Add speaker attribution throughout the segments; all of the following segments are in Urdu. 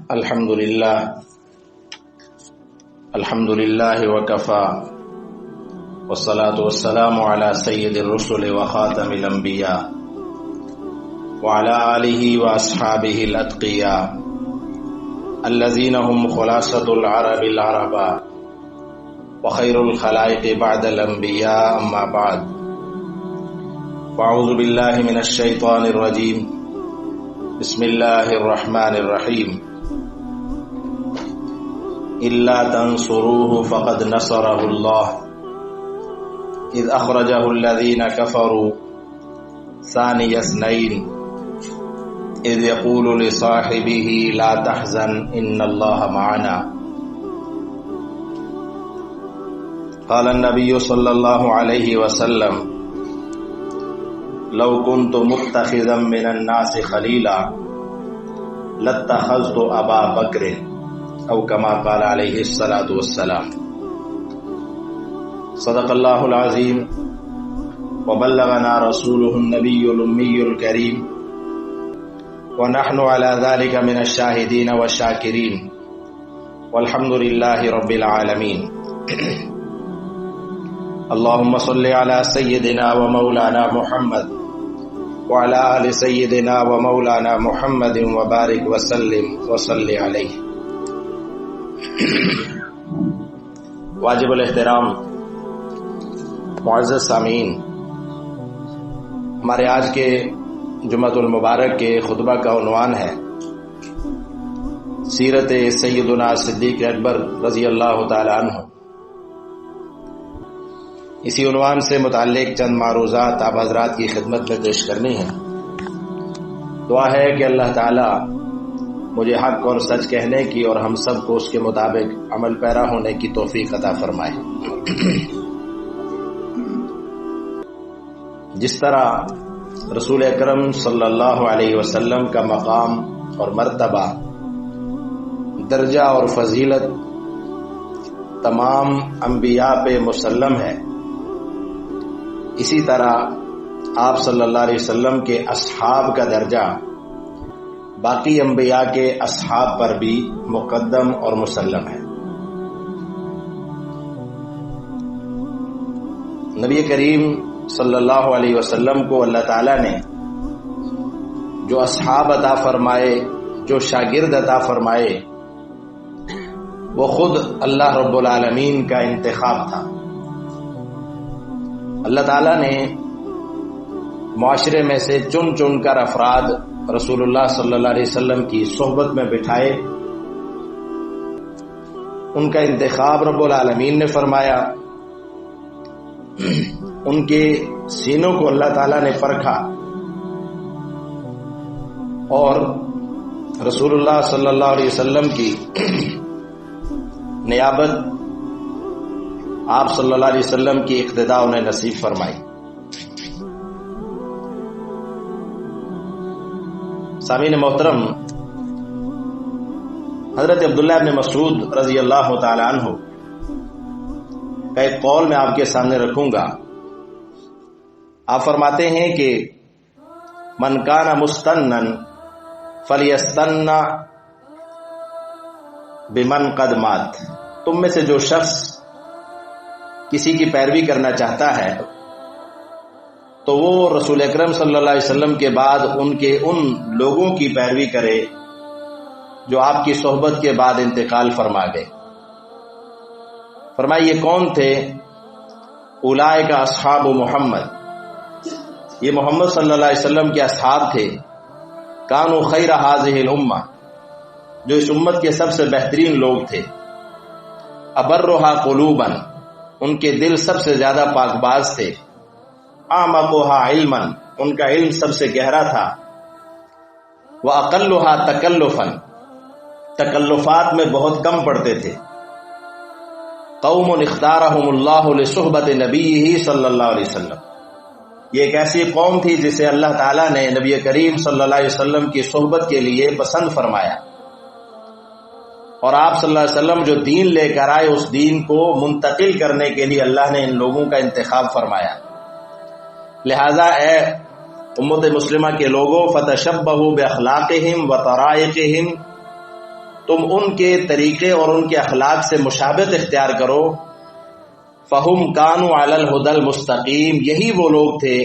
Speaker 1: الحمد لله وكفى والصلاة والسلام على سيد الرسل وخاتم الأنبياء وعلى آله وأصحابه الأتقياء الذين هم خلاصة العرب وخير الخلائق بعد الأنبياء أما بعد وأعوذ بالله من الشيطان الرجيم بسم الله الرحمن الرحيم إلا تنصروه فقد نصره الله إذ أخرجه الذين كفروا ثاني اثنين إذ يقول لصاحبه لا تحزن إن الله معنا قال النبي صلى الله عليه وسلم لو كنت متخذا من الناس خليلا لاتخذت أبا بكر أو كما قال عليه الصلاة والسلام صدق الله العظيم وبلغنا رسوله النبي الأمي الكريم ونحن على ذلك من الشاهدين والشاكرين والحمد لله رب العالمين اللهم صل على سيدنا ومولانا محمد وعلى آل سيدنا ومولانا محمد وبارك وسلم وصل عليه واجب الاحترام معزز سامعین، ہمارے آج کے جمعۃ المبارک کے خطبہ کا عنوان ہے سیرت سیدنا صدیق اکبر رضی اللہ تعالی عنہ۔ اسی عنوان سے متعلق چند معروضات آپ حضرات کی خدمت میں پیش کرنی ہے۔ دعا ہے کہ اللہ تعالی مجھے حق اور سچ کہنے کی اور ہم سب کو اس کے مطابق عمل پیرا ہونے کی توفیق عطا فرمائے۔ جس طرح رسول اکرم صلی اللہ علیہ وسلم کا مقام اور مرتبہ، درجہ اور فضیلت تمام انبیاء پہ مسلم ہے، اسی طرح آپ صلی اللہ علیہ وسلم کے اصحاب کا درجہ باقی انبیاء کے اصحاب پر بھی مقدم اور مسلم ہے۔ نبی کریم صلی اللہ علیہ وسلم کو اللہ تعالیٰ نے جو اصحاب عطا فرمائے، جو شاگرد عطا فرمائے، وہ خود اللہ رب العالمین کا انتخاب تھا۔ اللہ تعالیٰ نے معاشرے میں سے چن چن کر افراد رسول اللہ صلی اللہ علیہ وسلم کی صحبت میں بٹھائے، ان کا انتخاب رب العالمین نے فرمایا، ان کے سینوں کو اللہ تعالیٰ نے پرکھا اور رسول اللہ صلی اللہ علیہ وسلم کی نیابت آپ صلی اللہ علیہ وسلم کی اقتداء انہیں نصیب فرمائی۔ سامعین محترم، حضرت عبداللہ بن مسعود رضی اللہ تعالی عنہ کا ایک قول میں آپ کے سامنے رکھوں گا۔ آپ فرماتے ہیں کہ من کان مستنن فلیستن بمن قد مات، تم میں سے جو شخص کسی کی پیروی کرنا چاہتا ہے تو وہ رسول اکرم صلی اللہ علیہ وسلم کے بعد ان کے ان لوگوں کی پیروی کرے جو آپ کی صحبت کے بعد انتقال فرما گئے۔ فرمائے یہ کون تھے؟ اولئک اصحاب محمد، یہ محمد صلی اللہ علیہ وسلم کے اصحاب تھے۔ کانوا خیر ھذہ الامہ، جو اس امت کے سب سے بہترین لوگ تھے۔ ابرھا قلوبا، ان کے دل سب سے زیادہ پاک باز تھے۔ اعمقھا علما، ان کا علم سب سے گہرا تھا۔ واقلھا تکلفا، تکلفات میں بہت کم پڑتے تھے۔ قوم اختارہم اللہ لصحبت نبیہ صلی اللہ علیہ وسلم، یہ ایک ایسی قوم تھی جسے اللہ تعالیٰ نے نبی کریم صلی اللہ علیہ وسلم کی صحبت کے لیے پسند فرمایا، اور آپ صلی اللہ علیہ وسلم جو دین لے کر آئے اس دین کو منتقل کرنے کے لیے اللہ نے ان لوگوں کا انتخاب فرمایا۔ لہذا اے امت مسلمہ کے لوگوں فتشبہوا باخلاقہم و طرائقہم تم ان کے طریقے اور ان کے اخلاق سے مشابہت اختیار کرو، فہم کانوا علی الہدی المستقیم، یہی وہ لوگ تھے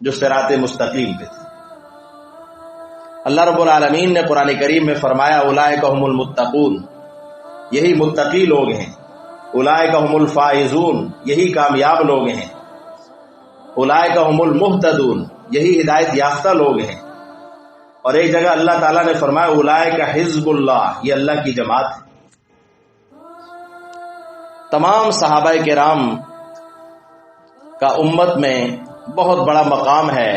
Speaker 1: جو صراط مستقیم پہ تھے۔ اللہ رب العالمین نے قرآن کریم میں فرمایا اولئک هم المتقون، یہی متقی لوگ ہیں، اولئک هم الفائزون، یہی کامیاب لوگ ہیں، اولئک هم المہتدون، یہی ہدایت یافتہ لوگ ہیں۔ اور ایک جگہ اللہ تعالیٰ نے فرمایا اولئک حزب اللہ، یہ اللہ کی جماعت ہے۔ تمام صحابہ کرام کا امت میں بہت بڑا مقام ہے،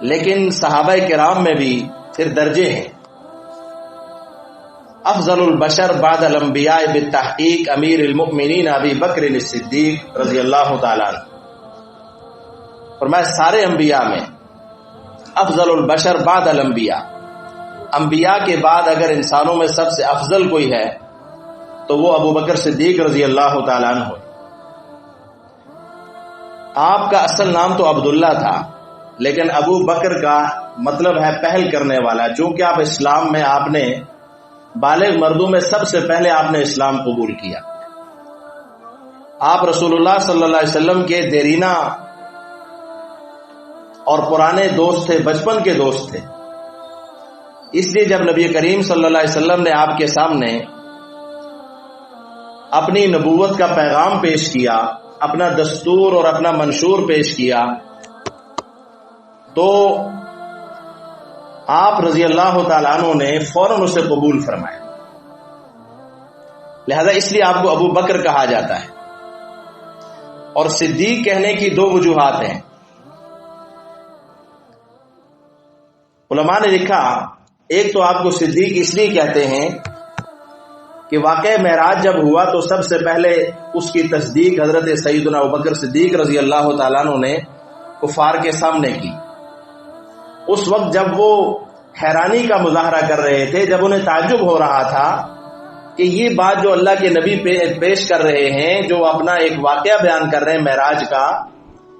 Speaker 1: لیکن صحابہ کرام میں بھی پھر درجے ہیں۔ افضل البشر بعد الانبیاء بالتحقیق امیر المؤمنین ابی بکر الصدیق رضی اللہ تعالیٰ عنہ، فرمایا سارے انبیاء میں افضل البشر بعد الانبیاء، انبیاء کے بعد اگر انسانوں میں سب سے افضل کوئی ہے تو وہ ابو بکر صدیق رضی اللہ تعالیٰ عنہ۔ آپ کا اصل نام تو عبداللہ تھا، لیکن ابو بکر کا مطلب ہے پہل کرنے والا، چونکہ آپ اسلام میں آپ نے بالغ مردوں میں سب سے پہلے آپ نے اسلام قبول کیا۔ آپ رسول اللہ صلی اللہ علیہ وسلم کے دیرینہ اور پرانے دوست تھے، بچپن کے دوست تھے، اس لیے جب نبی کریم صلی اللہ علیہ وسلم نے آپ کے سامنے اپنی نبوت کا پیغام پیش کیا، اپنا دستور اور اپنا منشور پیش کیا، تو آپ رضی اللہ تعالیٰ عنہ نے فوراً اسے قبول فرمایا، لہذا اس لیے آپ کو ابو بکر کہا جاتا ہے۔ اور صدیق کہنے کی دو وجوہات ہیں۔ علماء نے لکھا ایک تو آپ کو صدیق اس لیے کہتے ہیں کہ واقعہ معراج جب ہوا تو سب سے پہلے اس کی تصدیق حضرت سیدنا ابوبکر صدیق رضی اللہ تعالیٰ عنہ نے کفار کے سامنے کی۔ اس وقت جب وہ حیرانی کا مظاہرہ کر رہے تھے، جب انہیں تعجب ہو رہا تھا کہ یہ بات جو اللہ کے نبی پیش کر رہے ہیں، جو اپنا ایک واقعہ بیان کر رہے ہیں معراج کا،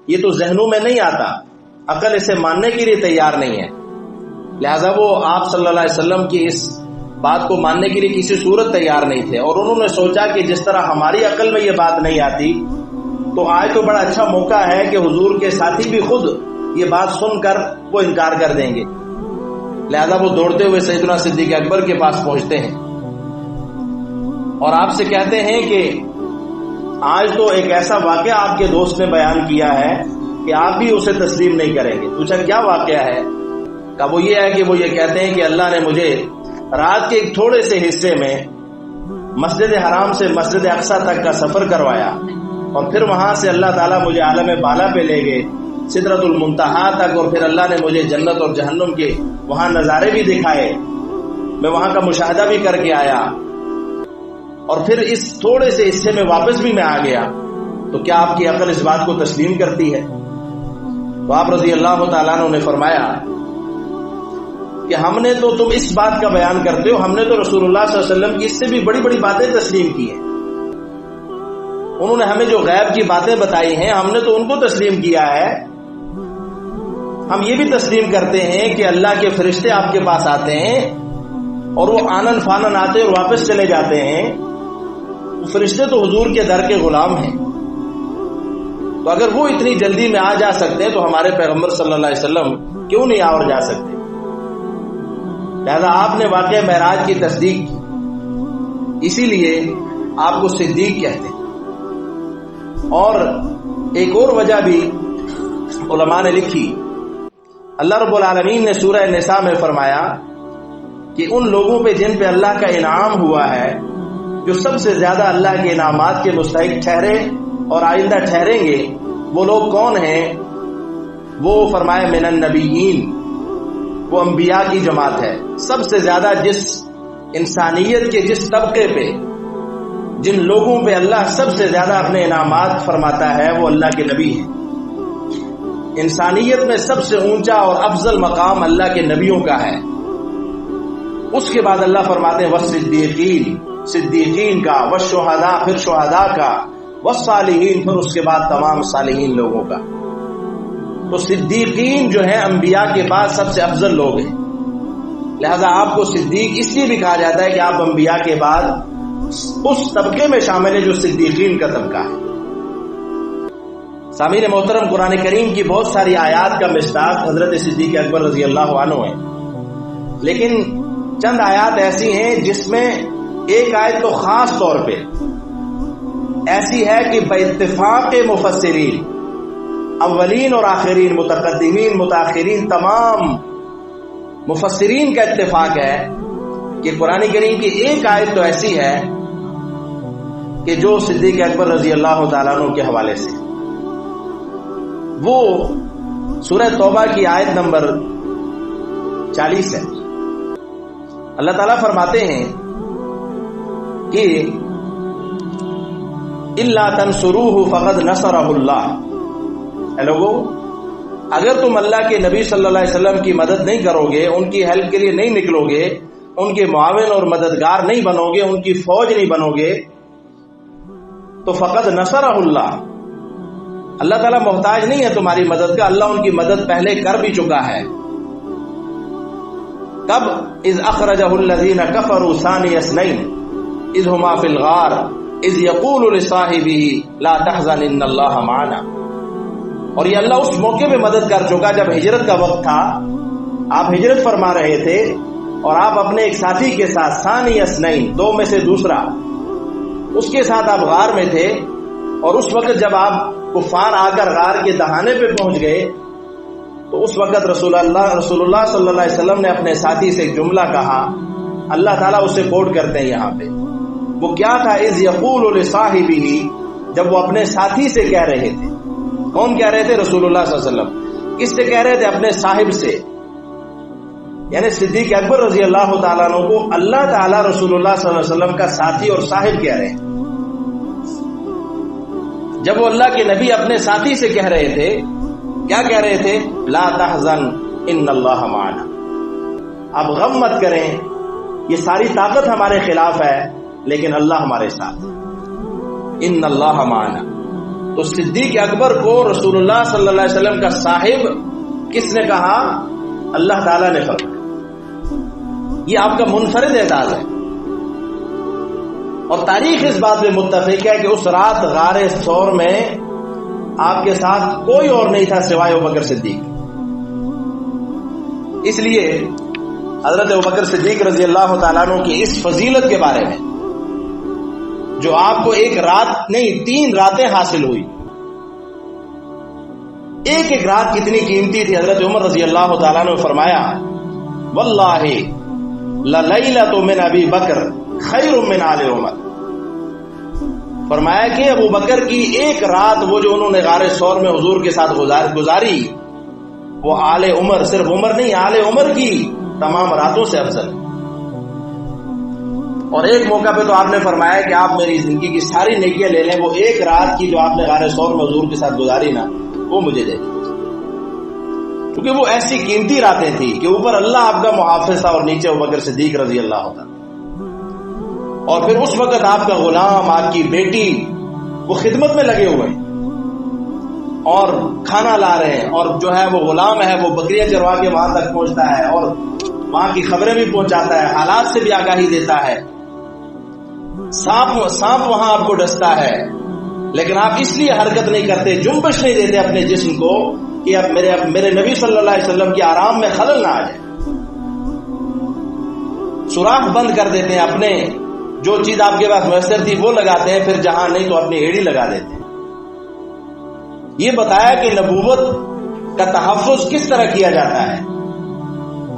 Speaker 1: یہ تو ذہنوں میں نہیں آتا، عقل اسے ماننے کے لیے تیار نہیں ہے، لہذا وہ آپ صلی اللہ علیہ وسلم کی اس بات کو ماننے کے لیے کسی صورت تیار نہیں تھے۔ اور انہوں نے سوچا کہ جس طرح ہماری عقل میں یہ بات نہیں آتی، تو آج تو بڑا اچھا موقع ہے کہ حضور کے ساتھی بھی خود یہ بات سن کر وہ انکار کر دیں گے، لہذا وہ دوڑتے ہوئے سیدنا صدیق اکبر کے پاس پہنچتے ہیں اور آپ سے کہتے ہیں کہ آج تو ایک ایسا واقعہ آپ کے دوست نے بیان کیا ہے کہ آپ بھی اسے تسلیم نہیں کریں گے۔ پوچھا کیا واقعہ ہے؟ کہا وہ یہ ہے کہ وہ یہ کہتے ہیں کہ اللہ نے مجھے رات کے ایک تھوڑے سے حصے میں مسجد حرام سے مسجد اقصی تک کا سفر کروایا، اور پھر وہاں سے اللہ تعالیٰ مجھے عالم بالا پہ لے گئے سدرۃ المنتہا تک، اور پھر اللہ نے مجھے جنت اور جہنم کے وہاں نظارے بھی دکھائے، میں وہاں کا مشاہدہ بھی کر کے آیا، اور پھر اس تھوڑے سے حصے میں واپس بھی میں آ گیا، تو کیا آپ کی عقل اس بات کو تسلیم کرتی ہے؟ تو آپ رضی اللہ تعالیٰ عنہ نے فرمایا کہ ہم نے تو تم اس بات کا بیان کرتے ہو، ہم نے تو رسول اللہ صلی اللہ علیہ وسلم کی اس سے بھی بڑی بڑی باتیں تسلیم کی ہیں، انہوں نے ہمیں جو غیب کی باتیں بتائی ہیں ہم نے تو ان کو تسلیم کیا ہے۔ ہم یہ بھی تسلیم کرتے ہیں کہ اللہ کے فرشتے آپ کے پاس آتے ہیں اور وہ آنن فانن آتے اور واپس چلے جاتے ہیں، فرشتے تو حضور کے در کے غلام ہیں، تو اگر وہ اتنی جلدی میں آ جا سکتے ہیں تو ہمارے پیغمبر صلی اللہ علیہ وسلم کیوں نہیں آ اور جا سکتے؟ لہذا آپ نے واقعہ معراج کی تصدیق کی، اسی لیے آپ کو صدیق کہتے ہیں۔ اور ایک اور وجہ بھی علماء نے لکھی، اللہ رب العالمین نے سورہ نساء میں فرمایا کہ ان لوگوں پہ جن پہ اللہ کا انعام ہوا ہے، جو سب سے زیادہ اللہ کے انعامات کے مستحق ٹھہرے اور آئندہ ٹھہریں گے، وہ لوگ کون ہیں؟ وہ فرمایا من النبیین، وہ انبیاء کی جماعت ہے۔ سب سے زیادہ جس انسانیت کے جس طبقے پہ، جن لوگوں پہ اللہ سب سے زیادہ اپنے انعامات فرماتا ہے، وہ اللہ کے نبی ہیں۔ انسانیت میں سب سے اونچا اور افضل مقام اللہ کے نبیوں کا ہے، اس کے بعد اللہ فرماتے ہیں والصدیقین، صدیقین کا، والشہداء پھر شہداء کا، والصالحین پھر اس کے بعد تمام صالحین لوگوں کا۔ تو صدیقین جو ہیں انبیاء کے بعد سب سے افضل لوگ ہیں، لہذا آپ کو صدیق اس لیے بھی کہا جاتا ہے کہ آپ انبیاء کے بعد اس طبقے میں شامل ہیں جو صدیقین کا طبقہ ہے۔ سامعین محترم، قرآن کریم کی بہت ساری آیات کا مصداق حضرت صدیق اکبر رضی اللہ عنہ ہے، لیکن چند آیات ایسی ہیں جس میں ایک آیت تو خاص طور پہ ایسی ہے کہ باتفاق مفسرین، اولین اور آخرین، متقدمین متاخرین، تمام مفسرین کا اتفاق ہے کہ قرآن کریم کی ایک آیت تو ایسی ہے کہ جو صدیق اکبر رضی اللہ تعالیٰ عنہ کے حوالے سے، وہ سورہ توبہ کی آیت نمبر 40 ہے۔ اللہ تعالیٰ فرماتے ہیں کہ اِلَّا تَنْصُرُوهُ فَقَدْ نَصَرَهُ اللَّهُ، اے لوگو اگر تم اللہ کے نبی صلی اللہ علیہ وسلم کی مدد نہیں کرو گے، ان کی ہیلپ کے لیے نہیں نکلو گے، ان کے معاون اور مددگار نہیں بنو گے، ان کی فوج نہیں بنو گے، تو فقد نصرہ اللہ تعالیٰ محتاج نہیں ہے تمہاری مدد کا، اللہ ان کی مدد پہلے کر بھی چکا ہے۔ کب؟ اذ اخرجہ الذین کفروا ثانی اثنین اذ ہما فی الغار اذ یقول لصاحبہ لا تحزن ان اللہ معنا، اور یہ اللہ اس موقع پہ مدد کر چکا جب ہجرت کا وقت تھا، آپ ہجرت فرما رہے تھے اور آپ اپنے ایک ساتھی کے ساتھ، ثانی اثنین، دو میں سے دوسرا، اس کے ساتھ آپ غار میں تھے، اور اس وقت جب آپ کفار آ کر غار کے دہانے پہ پہنچ گئے تو اس وقت رسول اللہ صلی اللہ علیہ وسلم نے اپنے ساتھی سے ایک جملہ کہا، اللہ تعالیٰ اسے کوٹ کرتے ہیں یہاں پہ، وہ کیا تھا؟ اذ یقول لصاحبہ، جب وہ اپنے ساتھی سے کہہ رہے تھے۔ کون کہہ رہے تھے؟ رسول اللہ صلی اللہ علیہ وسلم۔ کس سے کہہ رہے تھے؟ اپنے صاحب سے، یعنی صدیق اکبر رضی اللہ تعالیٰ عنہ کو اللہ تعالیٰ رسول اللہ صلی اللہ علیہ وسلم کا ساتھی اور صاحب کہہ رہے ہیں۔ جب وہ اللہ کے نبی اپنے ساتھی سے کہہ رہے تھے، کیا کہہ رہے تھے؟ لا تحزن ان اللہ معنا، اب غم مت کریں، یہ ساری طاقت ہمارے خلاف ہے لیکن اللہ ہمارے ساتھ، ان اللہ معنا۔ تو صدیق اکبر کو رسول اللہ صلی اللہ علیہ وسلم کا صاحب کس نے کہا؟ اللہ تعالیٰ نے فرمایا۔ یہ آپ کا منفرد اعزاز ہے، اور تاریخ اس بات میں متفق ہے کہ اس رات غار ثور میں آپ کے ساتھ کوئی اور نہیں تھا سوائے ابوبکر صدیق۔ اس لیے حضرت ابوبکر صدیق رضی اللہ تعالیٰ عنہ کی اس فضیلت کے بارے میں، جو آپ کو ایک رات نہیں 3 راتیں حاصل ہوئی، ایک ایک رات کتنی قیمتی تھی، حضرت عمر رضی اللہ تعالیٰ عنہ نے فرمایا واللہ للیلۃ من ابی بکر خیر من آل عمر، فرمایا کہ ابو بکر کی ایک رات وہ جو انہوں نے غار ثور میں حضور کے ساتھ گزاری، وہ آل عمر، صرف عمر نہیں، آل عمر کی تمام راتوں سے افضل۔ اور ایک موقع پہ تو آپ نے فرمایا کہ آپ میری زندگی کی ساری نیکیاں لے لیں، وہ ایک رات کی جو آپ نے غار ثور میں حضور کے ساتھ گزاری نا، وہ مجھے دے دیں، کیونکہ وہ ایسی قیمتی راتیں تھی کہ اوپر اللہ آپ کا محافظ تھا اور نیچے ابوبکر صدیق رضی اللہ عنہ، اور پھر اس وقت آپ کا غلام، آپ کی بیٹی، وہ خدمت میں لگے ہوئے ہیں اور کھانا لا رہے ہیں، اور جو ہے وہ غلام ہے وہ بکریاں چروا کے وہاں تک پہنچتا ہے اور وہاں کی خبریں بھی پہنچاتا ہے، حالات سے بھی آگاہی دیتا ہے، سانپ وہاں آپ کو ڈستا ہے، لیکن آپ اس لیے حرکت نہیں کرتے، جنبش نہیں دیتے اپنے جسم کو کہ اب میرے نبی صلی اللہ علیہ وسلم کے آرام میں خلل نہ آ جائے، سوراخ بند کر دیتے ہیں، اپنے جو چیز آپ کے پاس میسر تھی وہ لگاتے ہیں، پھر جہاں نہیں تو اپنی ایڑی لگا دیتے ہیں۔ یہ بتایا کہ نبوت کا تحفظ کس طرح کیا جاتا ہے،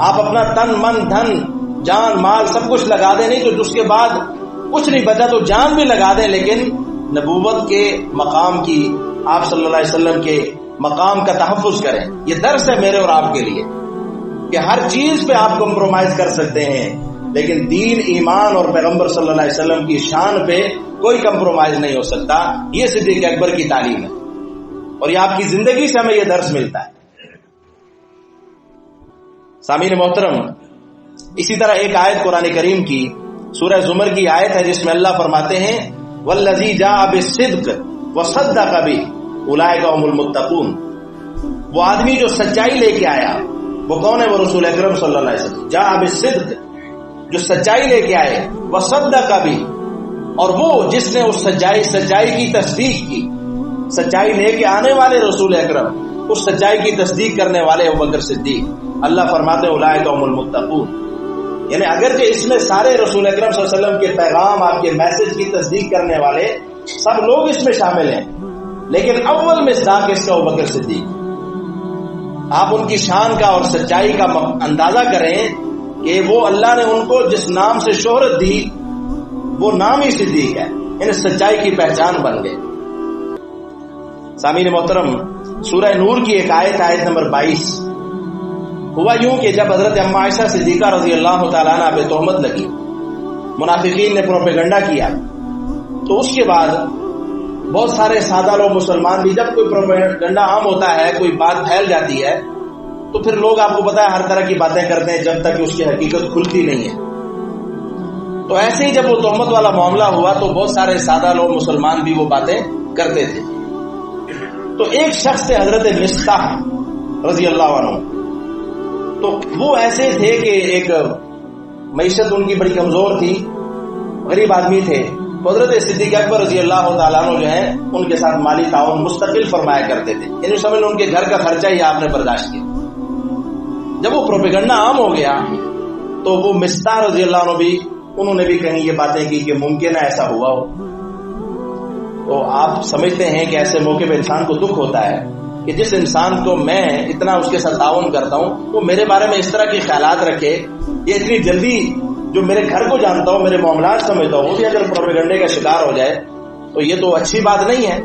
Speaker 1: آپ اپنا تن من دھن جان مال سب کچھ لگا دیں، نہیں تو اس کے بعد کچھ نہیں بچا تو جان بھی لگا دیں، لیکن نبوت کے مقام کی، آپ صلی اللہ علیہ وسلم کے مقام کا تحفظ کریں۔ یہ درس ہے میرے اور آپ کے لیے کہ ہر چیز پہ آپ کمپرومائز کر سکتے ہیں، لیکن دین، ایمان اور پیغمبر صلی اللہ علیہ وسلم کی شان پہ کوئی کمپرومائز نہیں ہو سکتا۔ یہ صدیق اکبر کی تعلیم ہے، اور یہ آپ کی زندگی سے ہمیں یہ درس ملتا ہے۔ سامعین محترم، اسی طرح ایک آیت قرآن کریم کی سورہ زمر کی آیت ہے جس میں اللہ فرماتے ہیں والذی جاء بالصدق وصدق بہ اولئک هم المتقون، وہ آدمی جو سچائی لے کے آیا، وہ کون ہے؟ وہ رسول اکرم صلی اللہ علیہ وسلم، جاء بالصدق، جو سچائی لے کے آئے، وصدق بھی، اور وہ جس نے اس سچائی کی تصدیق کی، سچائی لے کے آنے والے رسول اکرم، اس سچائی کی تصدیق کرنے والے ابوبکر صدیق۔ اللہ فرماتے ہیں اولئک هم المتقون، یعنی اگرچہ اس میں سارے رسول اکرم صلی اللہ علیہ وسلم کے پیغام، آپ کے میسج کی تصدیق کرنے والے سب لوگ اس میں شامل ہیں، لیکن اول مصداق اس کا ابوبکر صدیق۔ آپ ان کی شان کا اور سچائی کا اندازہ کریں کہ وہ اللہ نے ان کو جس نام سے شہرت دی وہ نام ہی صدیق ہے، یعنی سچائی کی پہچان بن گئے۔ سامعین محترم، سورہ نور کی ایک آیت نمبر 22، ہوا یوں کہ جب حضرت ام عائشہ صدیقہ رضی اللہ تعالیٰ عنہ پہ تہمت لگی، منافقین نے پروپیگنڈا کیا، تو اس کے بعد بہت سارے سادہ لوگ مسلمان بھی، جب کوئی پروپیگنڈا عام ہوتا ہے، کوئی بات پھیل جاتی ہے، تو پھر لوگ آپ کو پتا ہے ہر طرح کی باتیں کرتے ہیں جب تک کہ اس کی حقیقت کھلتی نہیں ہے۔ تو ایسے ہی جب وہ تہمت والا معاملہ ہوا تو بہت سارے سادہ لوگ مسلمان بھی وہ باتیں کرتے تھے۔ تو ایک شخص تھے حضرت مصطح رضی اللہ عنہ، تو وہ ایسے تھے کہ ایک معیشت ان کی بڑی کمزور تھی، غریب آدمی تھے، تو حضرت صدیق اکبر رضی اللہ تعالیٰ عنہ جو ہیں ان کے ساتھ مالی تعاون مستقل فرمایا کرتے تھے، یعنی سمجھ لو ان کے گھر کا خرچہ ہی آپ نے برداشت کیا۔ جب وہ پروپیگنڈا عام ہو گیا تو وہ مصطح رضی اللہ عنہ بھی، انہوں نے بھی کہیں یہ باتیں کی کہ ممکن ہے ایسا ہوا ہو۔ تو آپ سمجھتے ہیں کہ ایسے موقع پہ انسان کو دکھ ہوتا ہے کہ جس انسان کو میں اتنا اس کے ساتھ تعاون کرتا ہوں وہ میرے بارے میں اس طرح کے خیالات رکھے، یہ اتنی جلدی جو میرے گھر کو جانتا ہوں، میرے معاملات سمجھتا ہوں، وہ بھی اگر پروپیگنڈے کا شکار ہو جائے تو یہ تو اچھی بات نہیں ہے۔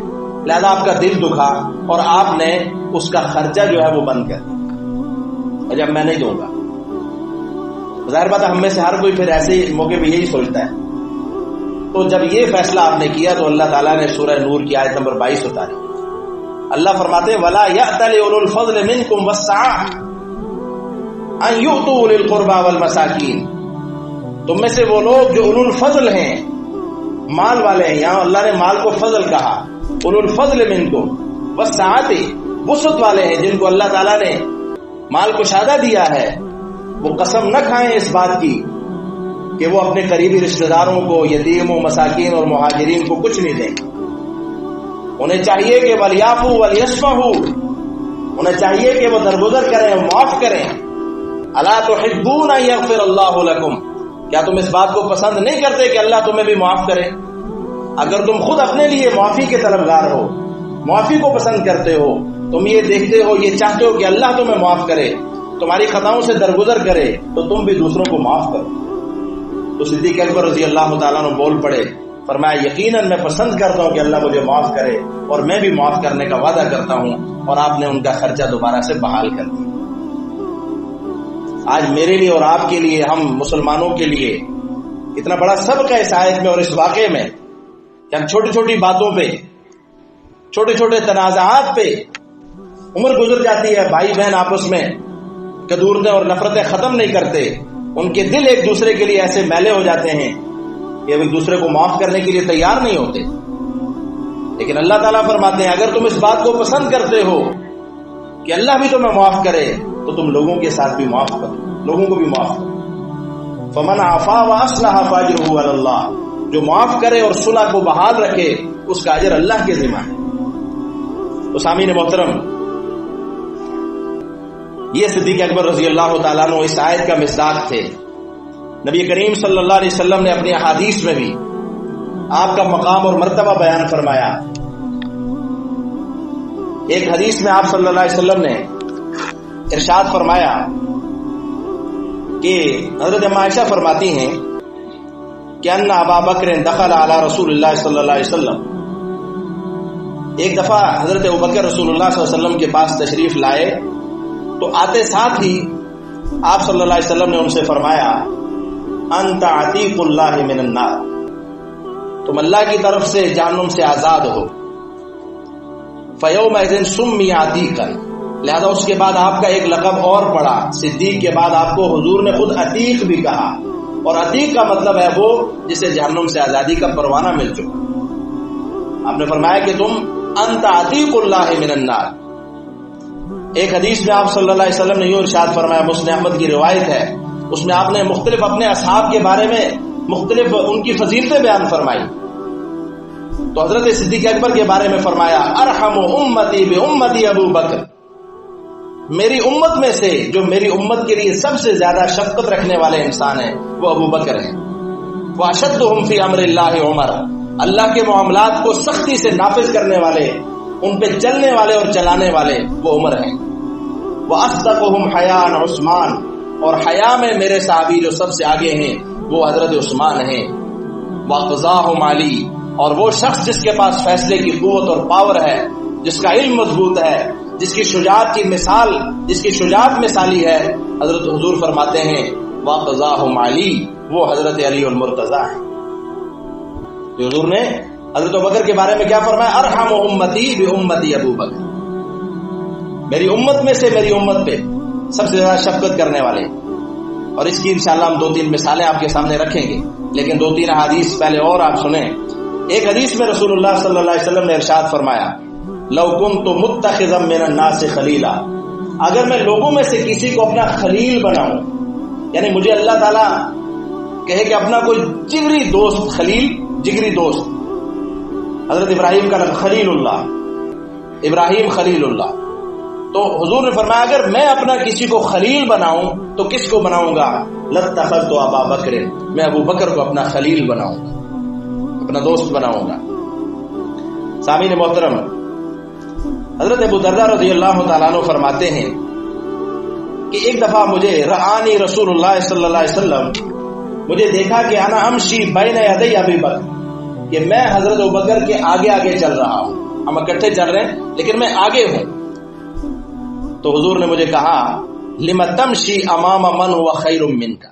Speaker 1: لہذا آپ کا دل دکھا اور آپ نے اس کا خرچہ جو ہے وہ بند کر دیا، جب میں نہیں دوں گا۔ ظاہر بات ہے ہم میں سے ہر کوئی پھر ایسے موقع پہ یہی سوچتا ہے۔ تو جب یہ فیصلہ آپ نے کیا تو اللہ تعالیٰ نے سورہ نور کی آیت نمبر 22 اتاری۔ اللہ فرماتے ہیں وَلَا يَأْتَلِ أُولُو الْفَضْلِ مِنْكُمْ وَالسَّعَةِ أَنْ يُؤْتُوا أُولِي الْقُرْبَى وَالْمَسَاكِينِ، تم میں سے وہ لوگ جو اولو الفضل ہیں، مال والے ہیں، یہاں اللہ نے مال کو فضل کہا، اولو الفضل منکم والسعة، وسعت والے ہیں جن کو اللہ تعالیٰ نے مال کو شادہ دیا ہے، وہ قسم نہ کھائیں اس بات کی کہ وہ اپنے قریبی رشتہ داروں کو، یتیموں، مساکین اور مہاجرین کو کچھ نہیں دیں۔ انہیں چاہیے کہ وَلْيَعْفُوا وَلْيَصْفَحُوا، انہیں چاہیے کہ وہ درگزر کریں، معاف کریں۔ أَلَا تُحِبُّونَ أَن يَغْفِرَ اللَّهُ لَكُمْ، کیا تم اس بات کو پسند نہیں کرتے کہ اللہ تمہیں بھی معاف کرے؟ اگر تم خود اپنے لیے معافی کے طلبگار ہو، معافی کو پسند کرتے ہو، تم یہ دیکھتے ہو، یہ چاہتے ہو کہ اللہ تمہیں معاف کرے، تمہاری خطاؤں سے درگزر کرے، تو تم بھی دوسروں کو معاف کرو۔ تو صدیق اکبر رضی اللہ تعالیٰ عنہ بول پڑے، فرمایا یقیناً میں پسند کرتا ہوں کہ اللہ مجھے معاف کرے اور میں بھی معاف کرنے کا وعدہ کرتا ہوں، اور آپ نے ان کا خرچہ دوبارہ سے بحال کر دیا۔ آج میرے لیے اور آپ کے لیے، ہم مسلمانوں کے لیے اتنا بڑا سبق ہے اس آیت میں اور اس واقعے میں کہ ہم چھوٹی چھوٹی باتوں پہ، چھوٹے چھوٹے تنازعات پہ عمر گزر جاتی ہے، بھائی بہن آپس میں کدورتیں اور نفرتیں ختم نہیں کرتے، ان کے دل ایک دوسرے کے لیے ایسے میلے ہو جاتے ہیں کہ ایک دوسرے کو معاف کرنے کے لیے تیار نہیں ہوتے۔ لیکن اللہ تعالیٰ فرماتے ہیں اگر تم اس بات کو پسند کرتے ہو کہ اللہ بھی تمہیں معاف کرے تو تم لوگوں کے ساتھ بھی معاف کرو، لوگوں کو بھی معاف کرو۔ فمن عفا واصلح فاجرہ علی اللہ، جو معاف کرے اور صلح کو بحال رکھے اس کا اجر اللہ کے ذمہ ہے۔ تو سامعین محترم، یہ صدیق اکبر رضی اللہ تعالیٰ عنہ اس آیت کا مصداق تھے۔ نبی کریم صلی اللہ علیہ وسلم نے اپنی احادیث میں بھی آپ کا مقام اور مرتبہ بیان فرمایا۔ ایک حدیث میں آپ صلی اللہ علیہ وسلم نے ارشاد فرمایا کہ حضرت عائشہ فرماتی ہیں کہ ان ابا بکر دخل علی رسول اللہ صلی اللہ علیہ وسلم، ایک دفعہ حضرت ابوبکر رسول اللہ صلی اللہ علیہ وسلم کے پاس تشریف لائے تو آتے ساتھ ہی آپ صلی اللہ علیہ وسلم نے ان سے فرمایا انت عتیق اللہ من النار، تم اللہ کی طرف سے جہنم سے آزاد ہو۔ فیومئذ سمی عتیقا، لہذا اس کے بعد آپ کا ایک لقب اور پڑا، صدیق کے بعد آپ کو حضور نے خود عتیق بھی کہا، اور عتیق کا مطلب ہے وہ جسے جہنم سے آزادی کا پروانہ مل چکا۔ آپ نے فرمایا کہ تم انت عتیق اللہ من النار، ایک حدیث میں آپ صلی اللہ علیہ وسلم نے یوں ارشاد فرمایا، مسند احمد کی روایت ہے، اس میں آپ نے مختلف اپنے اصحاب کے بارے میں مختلف ان کی فضیلتیں بیان فرمائی. تو حضرت صدیق اکبر کے بارے میں فرمایا، ارحم امتی بامتی ابو بکر، میری امت میں سے جو میری امت کے لیے سب سے زیادہ شفقت رکھنے والے انسان ہیں وہ ابو بکر ہیں. واشدہم فی امر اللہ عمر، اللہ کے معاملات کو سختی سے نافذ کرنے والے، ان پہ چلنے والے اور چلانے والے وہ عمر ہیں. وَأَصْدَقُهُمْ حَيَاءً عثمان، اور حیا میں میرے صحابی جو سب سے آگے ہیں وہ حضرت عثمان ہیں. وَقَضَاهُمْ عَلِي، اور وہ شخص جس کے پاس فیصلے کی قوت اور پاور ہے، جس کا علم مضبوط ہے، جس کی شجاعت مثالی ہے، حضرت حضور فرماتے ہیں وَقَضَاهُمْ عَلِي، وہ حضرت علی المرتضیٰ ہیں. تو حضور نے حضرت ابوبکر کے بارے میں کیا فرمایا، ارحم امتی بامتی ابو بکر، میری امت میں سے میری امت پہ سب سے زیادہ شفقت کرنے والے. اور اس کی انشاءاللہ ہم 2-3 مثالیں آپ کے سامنے رکھیں گے، لیکن 2-3 احادیث پہلے اور آپ سنیں. ایک حدیث میں رسول اللہ صلی اللہ علیہ وسلم نے ارشاد فرمایا، لو کنت متخذا من الناس خلیلا، اگر میں لوگوں میں سے کسی کو اپنا خلیل بناؤں، یعنی مجھے اللہ تعالیٰ کہے کہ اپنا کوئی جگری دوست، خلیل جگری دوست، حضرت ابراہیم کا خلیل اللہ، ابراہیم خلیل اللہ، تو حضور نے فرمایا اگر میں اپنا کسی کو خلیل بناؤں تو کس کو بناؤں گا، لاتخذت ابا بکر، میں ابو بکر کو اپنا خلیل بناؤں گا، اپنا دوست بناؤں گا. سامعین محترم، حضرت ابو درداء رضی اللہ تعالیٰ عنہ فرماتے ہیں کہ ایک دفعہ مجھے رآنی رسول اللہ صلی اللہ علیہ وسلم، مجھے دیکھا کہ انا امشی بین یدی ابی بکر، کہ میں حضرت ابوبکر کے آگے آگے چل رہا ہوں، ہم اکٹھے چل رہے ہیں لیکن میں آگے ہوں. تو حضور نے مجھے کہا، لم تمشی امام من هو خیر منک،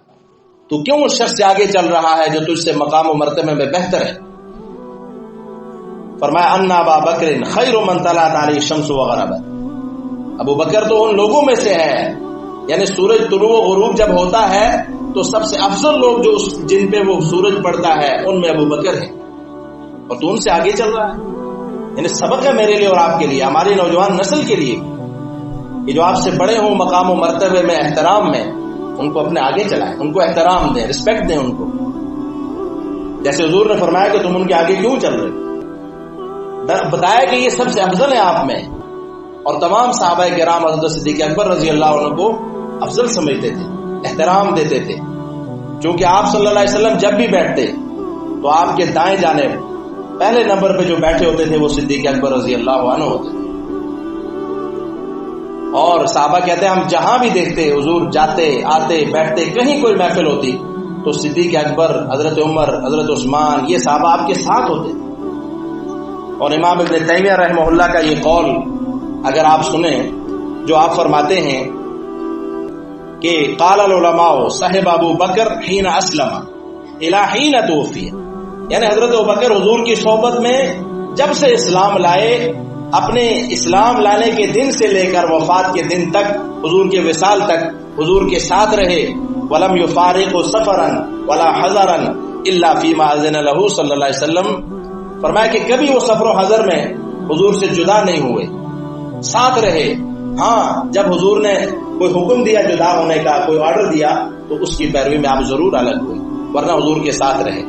Speaker 1: تو کیوں اس شخص سے آگے چل رہا ہے جو تجھ سے مقام و مرتبے میں بہتر ہے. فرمایا ان ابا بکر خیر من طلعت علیہ الشمس وغربت، ابو بکر تو ان لوگوں میں سے ہے، یعنی سورج طلوع و غروب جب ہوتا ہے تو سب سے افضل لوگ جو جن پہ وہ سورج پڑتا ہے ان میں ابو بکر ہے، اور تو ان سے آگے چل رہا ہے. یعنی سبق ہے میرے لیے اور آپ کے لیے، ہماری نوجوان نسل کے لیے، کہ جو آپ سے بڑے ہوں مقام و مرتبے میں، احترام میں، ان کو اپنے آگے چلائیں، ان کو احترام دیں، رسپیکٹ دیں ان کو. جیسے حضور نے فرمایا کہ تم ان کے آگے کیوں چل رہے، بتایا کہ یہ سب سے افضل ہے آپ میں. اور تمام صحابہ کرام حضرت صدیق اکبر رضی اللہ عنہ کو افضل سمجھتے تھے، احترام دیتے تھے. چونکہ آپ صلی اللہ علیہ وسلم جب بھی بیٹھتے تو آپ کے دائیں جانب پہلے نمبر پہ جو بیٹھے ہوتے تھے وہ صدیق اکبر رضی اللہ عنہ ہوتے تھے. اور صحابہ کہتے ہیں ہم جہاں بھی دیکھتے حضور جاتے آتے بیٹھتے، کہیں کوئی محفل ہوتی تو صدیق اکبر، حضرت عمر، حضرت عثمان، یہ صحابہ آپ کے ساتھ ہوتے تھے. اور امام ابن تیمیہ رحمہ اللہ کا یہ قول اگر آپ سنیں، جو آپ فرماتے ہیں کہ قال العلماء صاحب ابو بکر حین اسلم الی حین توفی، یعنی حضرت ابوبکر حضور کی صحبت میں جب سے اسلام لائے، اپنے اسلام لانے کے دن سے لے کر وفات کے دن تک، حضور کے وصال تک حضور کے ساتھ رہے. ولم یفارق سفرا ولا حضرا الا فیما اذن له صلی اللہ علیہ وسلم، فرمایا کہ کبھی وہ سفر و حضر میں حضور سے جدا نہیں ہوئے، ساتھ رہے. ہاں جب حضور نے کوئی حکم دیا جدا ہونے کا، کوئی آرڈر دیا تو اس کی پیروی میں آپ ضرور الگ ہوئے، ورنہ حضور کے ساتھ رہے.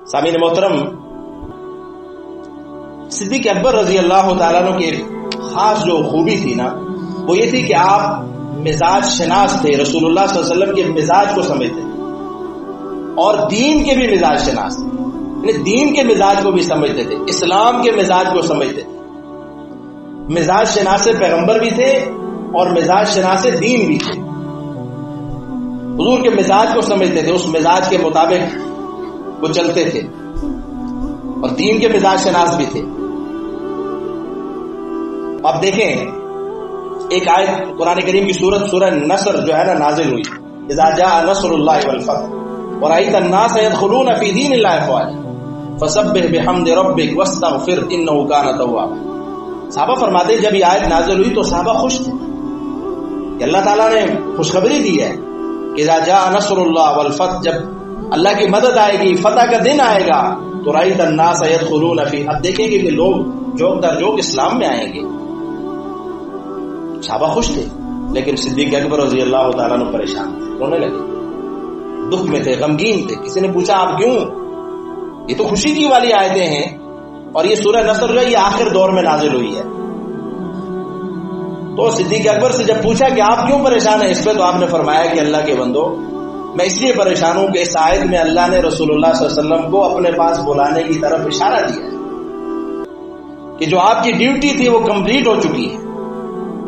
Speaker 1: سامعین محترم، صدیق اکبر رضی اللہ تعالیٰ عنہ کی خاص جو خوبی تھی نا، وہ یہ تھی کہ آپ مزاج شناس تھے، رسول اللہ صلی اللہ علیہ وسلم کے مزاج کو سمجھتے تھے، اور دین کے بھی مزاج شناس تھے، یعنی دین کے مزاج کو بھی سمجھتے تھے، اسلام کے مزاج کو سمجھتے تھے. مزاج شناس پیغمبر بھی تھے اور مزاج شناس دین بھی تھے. حضور کے مزاج کو سمجھتے تھے، اس مزاج کے مطابق وہ چلتے تھے، اور دین کے مزاج شناس بھی تھے. اب دیکھیں ایک آیت قرآن کریم کی سورہ نصر جو ہے نا نازل ہوئی، اذا جاء نصر اللہ والفتح ورأیت الناس يدخلون فی دین اللہ افواجا فسبح بحمد ربک واستغفر انہ کان توابا. صحابہ فرماتے ہیں جب یہ آیت نازل ہوئی تو صحابہ خوش تھے کہ اللہ تعالیٰ نے خوشخبری دی ہے کہ اذا جاء نصر اللہ والفتح، جب اللہ کی مدد آئے گی، فتح کا دن آئے گا، تو رأیت الناس يدخلون فی، اب دیکھیں گے کہ لوگ جوک در جوک اسلام میں آئیں گے. صحابہ خوش تھے، لیکن صدیق اکبر رضی اللہ تعالیٰ عنہ پریشان تھے، رونے لگے، دکھ میں تھے، غمگین تھے۔ کسی نے پوچھا آپ کیوں؟ یہ تو خوشی کی والی آیتیں ہیں، اور یہ سورہ نصر جو ہے یہ آخر دور میں نازل ہوئی ہے۔ تو صدیق اکبر سے جب پوچھا کہ آپ کیوں پریشان ہیں اس پہ، تو آپ نے فرمایا کہ اللہ کے بندو، میں اس لیے پریشان ہوں کہ اس آیت میں اللہ نے رسول اللہ صلی اللہ علیہ وسلم کو اپنے پاس بلانے کی طرف اشارہ دیا ہے کہ جو آپ کی ڈیوٹی تھی وہ کمپلیٹ ہو چکی ہے۔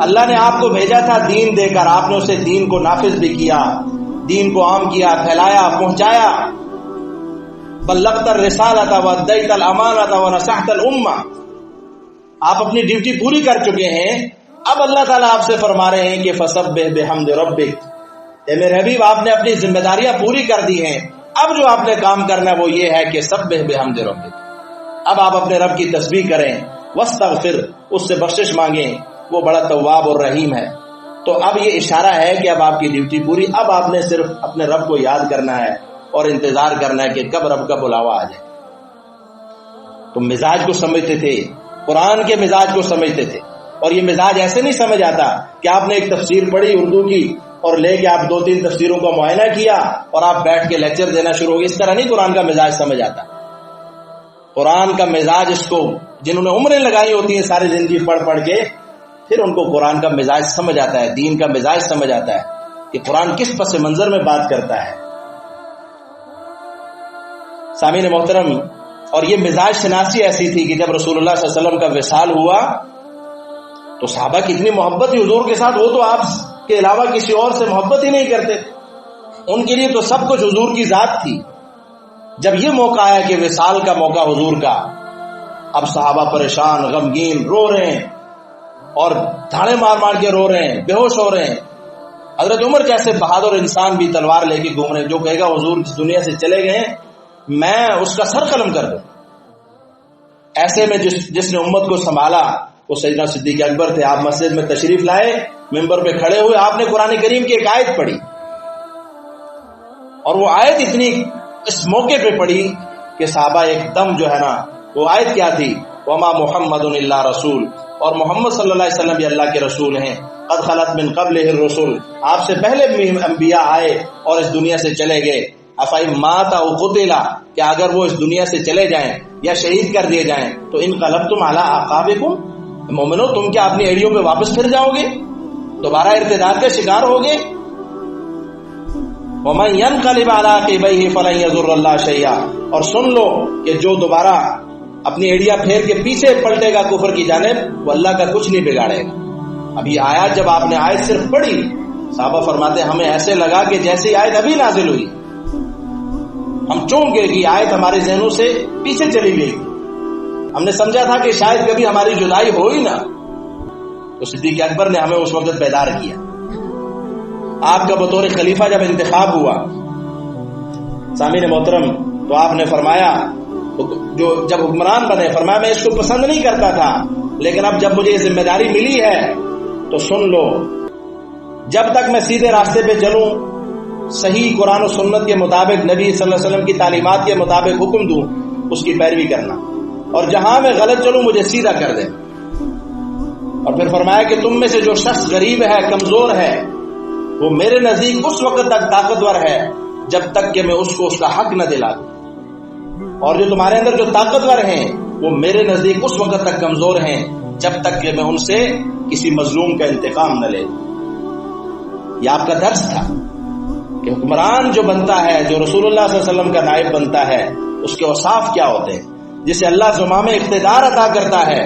Speaker 1: اللہ نے آپ کو بھیجا تھا دین دے کر، آپ نے اسے دین کو نافذ بھی کیا، دین کو عام کیا، پھیلایا، پہنچایا۔ بلغت الرسالۃ وادیت الامانۃ ونصحت الامہ، آپ اپنی ڈیوٹی پوری کر چکے ہیں۔ اب اللہ تعالیٰ آپ سے فرما رہے ہیں کہ فسبح بحمد ربک، اے میرے حبیب آپ نے اپنی ذمہ داریاں پوری کر دی ہیں، اب جو آپ نے کام کرنا ہے وہ یہ ہے کہ سبح بحمد ربک، اب آپ اپنے رب کی تسبیح کریں، واستغفر، اس سے بخشش مانگیں، وہ بڑا تواب اور رحیم ہے۔ تو اب یہ اشارہ ہے کہ اب آپ کی ڈیوٹی پوری، اب آپ نے صرف اپنے رب کو یاد کرنا ہے اور انتظار کرنا ہے کہ کب رب کا بلاوا آ جائے۔ تو مزاج کو سمجھتے تھے، قرآن کے مزاج کو سمجھتے تھے، اور یہ مزاج ایسے نہیں سمجھ آتا کہ آپ نے ایک تفسیر پڑھی اردو کی اور لے کے آپ 2-3 تفسیروں کا معائنہ کیا اور آپ بیٹھ کے لیکچر دینا شروع ہو گئے۔ اس طرح نہیں قرآن کا مزاج سمجھ آتا۔ قرآن کا مزاج اس کو جنہوں نے عمریں لگائی ہوتی ہیں ساری زندگی پڑھ پڑھ کے، پھر ان کو قرآن کا مزاج سمجھ آتا ہے، دین کا مزاج سمجھ آتا ہے کہ قرآن کس پس منظر میں بات کرتا ہے۔ سامعین محترم، اور یہ مزاج شناسی ایسی تھی کہ جب رسول اللہ صلی اللہ علیہ وسلم کا وصال ہوا تو صحابہ کی اتنی محبت تھی حضور کے ساتھ، وہ تو آپ کے علاوہ کسی اور سے محبت ہی نہیں کرتے، ان کے لیے تو سب کچھ حضور کی ذات تھی۔ جب یہ موقع آیا کہ وصال کا موقع حضور کا، اب صحابہ پریشان، غمگین، رو رہے ہیں اور دھاڑے مار مار کے رو رہے ہیں، بے ہوش ہو رہے ہیں۔ حضرت عمر جیسے بہادر انسان بھی تلوار لے کے گھوم رہے ہیں، جو کہے گا حضور اس دنیا سے چلے گئے ہیں میں اس کا سر قلم کر دوں۔ ایسے میں جس نے امت کو سنبھالا وہ سیدنا صدیق اکبر تھے۔ آپ مسجد میں تشریف لائے، ممبر پہ کھڑے ہوئے، آپ نے قرآن کریم کی ایک آیت پڑھی، اور وہ آیت اتنی اس موقع پہ پڑھی کہ صحابہ ایک دم جو ہے نا، وہ آیت کیا تھی؟ وما محمد الا رسول، اور محمد صلی اللہ علیہ وسلم بھی اللہ کے رسول ہیں، قد خلت من قبلہ الرسل، آپ سے پہلے بھی انبیاء آئے اور اس دنیا سے چلے گئے۔ افإن مات او قتل، کہ اگر وہ اس دنیا سے چلے جائیں یا شہید کر دیے جائیں تو انقلبتم علی اعقابکم، مومنو تم کیا اپنی ایڑیوں پہ واپس پھر جاؤ گے، دوبارہ ارتداد کے شکار ہوگے؟ ومن ينقلب على عقبيه فلن يضر الله شيئا، اور سن لو کہ جو دوبارہ اپنی ایڑیاں پھیر کے پیچھے پلٹے گا کفر کی جانب، وہ اللہ کا کچھ نہیں بگاڑے گا۔ اب یہ آیت جب آپ نے آیت صرف پڑھی، صحابہ فرماتے ہمیں ایسے لگا کہ جیسے آیت ابھی نازل ہوئی، ہم چونک گئے کہ آیت ہمارے ذہنوں سے پیچھے چلی گئی، ہم نے سمجھا تھا کہ شاید کبھی ہماری جدائی ہو ہی نہ۔ تو صدیق اکبر نے ہمیں اس وقت بیدار کیا۔ آپ کا بطور خلیفہ جب انتخاب ہوا سامعین محترم، تو آپ نے فرمایا، جو جب حکمران بنے، فرمایا میں اس کو پسند نہیں کرتا تھا، لیکن اب جب مجھے یہ ذمہ داری ملی ہے تو سن لو، جب تک میں سیدھے راستے پہ چلوں، صحیح قرآن و سنت کے مطابق، نبی صلی اللہ علیہ وسلم کی تعلیمات کے مطابق حکم دوں، اس کی پیروی کرنا، اور جہاں میں غلط چلوں مجھے سیدھا کر دے۔ اور پھر فرمایا کہ تم میں سے جو شخص غریب ہے، کمزور ہے، وہ میرے نزدیک اس وقت تک طاقتور ہے جب تک کہ میں اس کو اس کا حق نہ دلا دوں، اور جو تمہارے اندر جو طاقتور ہیں وہ میرے نزدیک اس وقت تک کمزور ہیں جب تک کہ میں ان سے کسی مظلوم کا انتقام نہ لے لوں۔ یہ آپ کا درس تھا کہ حکمران جو بنتا ہے، جو رسول اللہ صلی اللہ علیہ وسلم کا نائب بنتا ہے، اس کے اوصاف کیا ہوتے ہیں، جسے اللہ زمام اقتدار عطا کرتا ہے،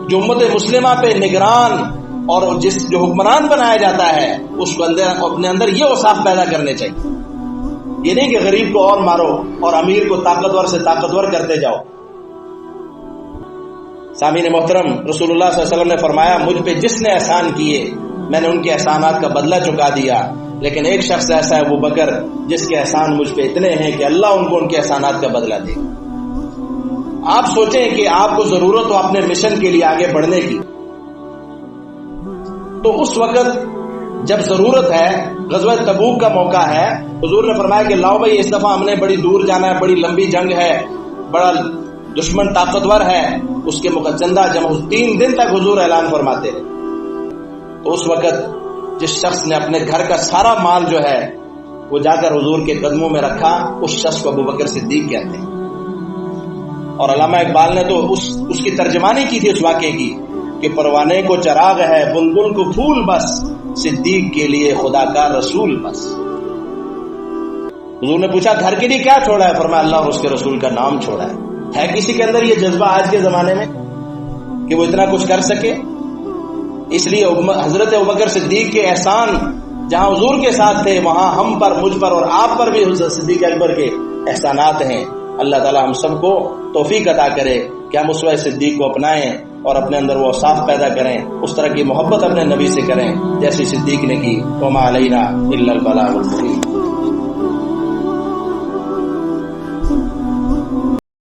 Speaker 1: جو امت مسلمہ پہ نگران اور جو حکمران بنایا جاتا ہے، اس کو اپنے اندر یہ اوصاف پیدا کرنے چاہیے۔ یہ نہیں کہ غریب کو اور مارو اور امیر کو طاقتور سے طاقتور کرتے جاؤ۔ سامعین محترم، رسول اللہ صلی اللہ علیہ وسلم نے فرمایا مجھ پہ جس نے احسان کیے میں نے ان کے احسانات کا بدلہ چکا دیا، لیکن ایک شخص ایسا ہے وہ بکر جس کے احسان مجھ پہ اتنے ہیں کہ اللہ ان کو ان کے احسانات کا بدلہ دے گا۔ آپ سوچیں کہ آپ کو ضرورت ہو اپنے مشن کے لیے آگے بڑھنے کی، تو اس وقت جب ضرورت ہے، غزوہ تبوک کا موقع ہے، حضور نے فرمایا کہ لاؤ بھائی اس دفعہ ہم نے بڑی دور جانا ہے، بڑی لمبی جنگ ہے، بڑا دشمن طاقتور ہے، اس کے چندہ جمع 3 دن تک حضور اعلان فرماتے رہے۔ تو اس وقت جس شخص نے اپنے گھر کا سارا مال جو ہے وہ جا کر حضور کے قدموں میں رکھا، اس شخص کو ابو بکر صدیق کہتے ہیں۔ اور علامہ اقبال نے تو اس کی ترجمانی کی تھی اس واقعے کی کہ پروانے کو چراغ ہے، بلبل کو پھول بس، صدیق کے لیے خدا کا رسول بس۔ حضور نے پوچھا گھر کے لیے کیا چھوڑا ہے؟ فرمایا اللہ اور اس کے رسول کا نام چھوڑا ہے کسی کے اندر یہ جذبہ آج کے زمانے میں کہ وہ اتنا کچھ کر سکے؟ اس لیے حضرت ابوبکر صدیق کے احسان جہاں حضور کے ساتھ تھے، وہاں ہم پر، مجھ پر اور آپ پر بھی حضرت صدیق اکبر کے احسانات ہیں۔ اللہ تعالی ہم سب کو توفیق عطا کرے کہ ہم اسوہ صدیق کو اپنائیں اور اپنے اندر وہ اوصاف پیدا کریں، اس طرح کی محبت اپنے نبی سے کریں جیسی صدیق نے کی۔ وما علینا الا البلاغ المبین۔